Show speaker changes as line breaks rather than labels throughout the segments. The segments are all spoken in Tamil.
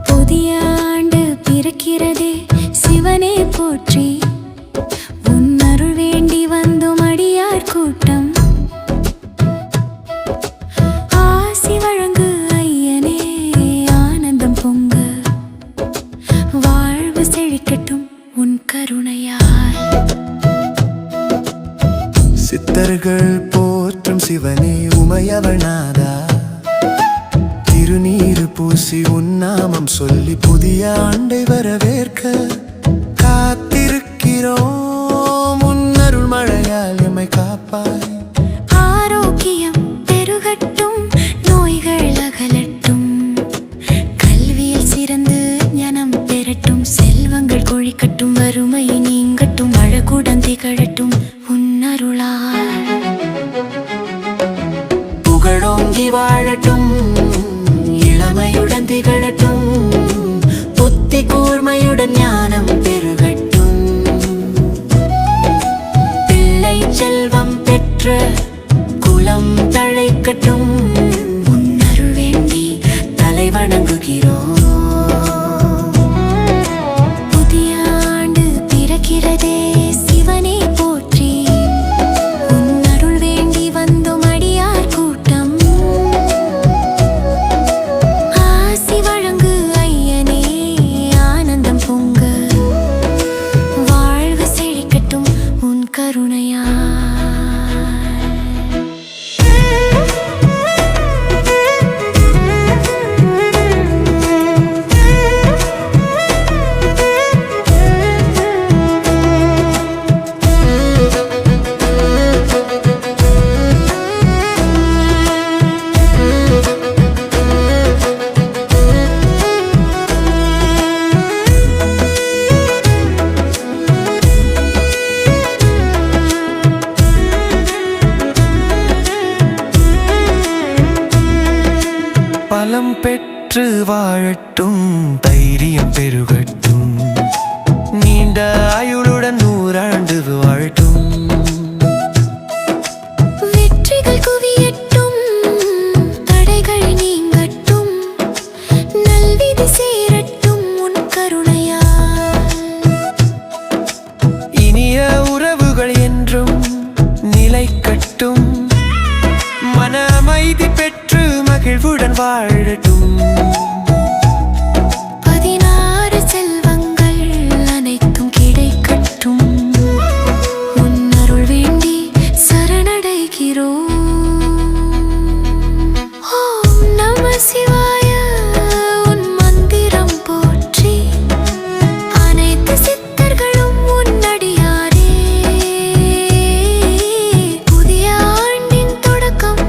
புதிய ஆண்டு பிறக்கிறதே, சிவனே போற்றி. உன் அருள் வேண்டி வந்தோம் அடியார் கூட்டம். ஆசி வழங்கு ஐயனே, ஆனந்தம் பொங்க. வாழ்வு செழிக்கட்டும் உன் கருணையால்.
சித்தர்கள் போற்றும் சிவனே உமையவனாதா, திருநீரு பூசி உன்னாமம் சொல்லி புதிய ஆண்டை வரவேற்க காத்திருக்கிறோம். உன்னருள் மழையால் எம்மை காப்பாய்.
ஆரோக்கியம் பெருகட்டும், நோய்கள் அகலட்டும். கல்வியில் சிறந்து ஞானம் பெறட்டும், செல்வங்கள் கொழிக்கட்டும். வறுமை நீங்கட்டும், அழகுடன் திகழட்டும் உன்னருளால்.
புகழோங்கி வாழட்டும், இளமையுடன் திகழட்டும். புத்தி கூர்மையுடன் ஞானம் பெருகட்டும். பிள்ளை செல்வம் பெற்ற குலம் தழைக்கட்டும். உன்னருள் வேண்டி தலை வணங்குகிறோம்.
புதிய ஆண்டு பிறக்கிறதே, சிவனே போற்றி. உன் அருள் வேண்டி வந்தோம் அடியார் கூட்டம். ஆசி வழங்கு ஐயனே, ஆனந்தம் பொங்க. வாழ்வு செழிக்கட்டும் உன் கருணையால்.
பலம் பெற்று வாழட்டும், தைரியம் பெருகட்டும். நீண்ட ஆயுளுடன் 100 ஆண்டு வாழட்டும்.
வெற்றிகள் குவியட்டும், தடைகள் நீங்கட்டும். நல்விதி சேரட்டும் உன் கருணையால்.
இனிய உறவுகள் என்றும் நிலைக்கட்டும். மன அமைதி பெற்று மகிழ்வுடன் வாழட்டும்.
16 செல்வங்கள் அனைத்தும் கிடைக்கட்டும். உன் அருள் வேண்டி சரணடைகிறோம். ஓம் நம சிவாய, உன் மந்திரம் போற்றி. அனைத்து சித்தர்களும் உன் அடியாரே. புதிய ஆண்டின் தொடக்கம்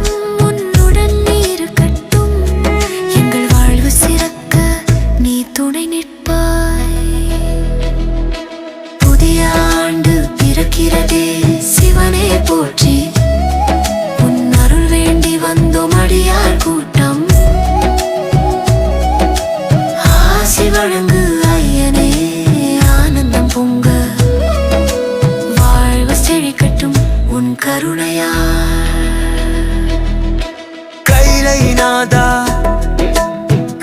உன்னுடன் இருக்கட்டும். எங்கள் வாழ்வு சிறக்க நீ துணை நிற்பாய். புதிய ஆண்டு பிறக்கிறதே, சிவனே போற்றி. உன் அருள் வேண்டி வந்தோம் அடியார் கூட்டம். ஆசி வழங்கு ஐயனே, ஆனந்தம் பொங்க. வாழ்வு செழிக்கட்டும் உன் கருணையால்.
கைலை நாதா,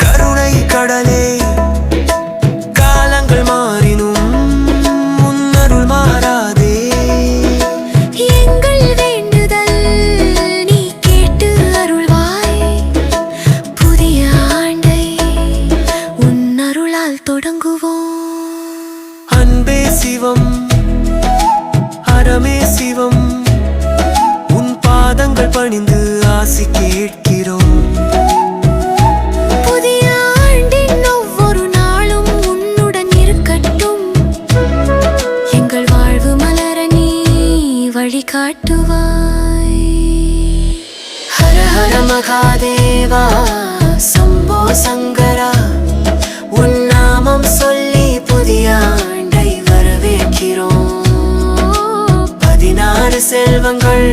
கருணை கடலே, காலங்கள் மாறினும் உன்னருள் மாறாதே.
எங்கள் வேண்டுதல் நீ கேட்டு அருள்வாய். புதிய ஆண்டை உன் அருளால் தொடங்குவோம்.
அன்பே சிவம், அறமே சிவம். உன் பாதங்கள் பணிந்து ஆசி கேட்கிறோம்.
புதிய ஆண்டின் ஒவ்வொரு நாளும் உன்னுடன் இருக்கட்டும். எங்கள் வாழ்வு மலர நீ வழிகாட்டுவாய். ஹர ஹர மகாதேவா, சம்போ சங்கரா. உன் நாமம் சொல்லி புதிய ஆண்டை வரவேற்கிறோம். 16 செல்வங்கள்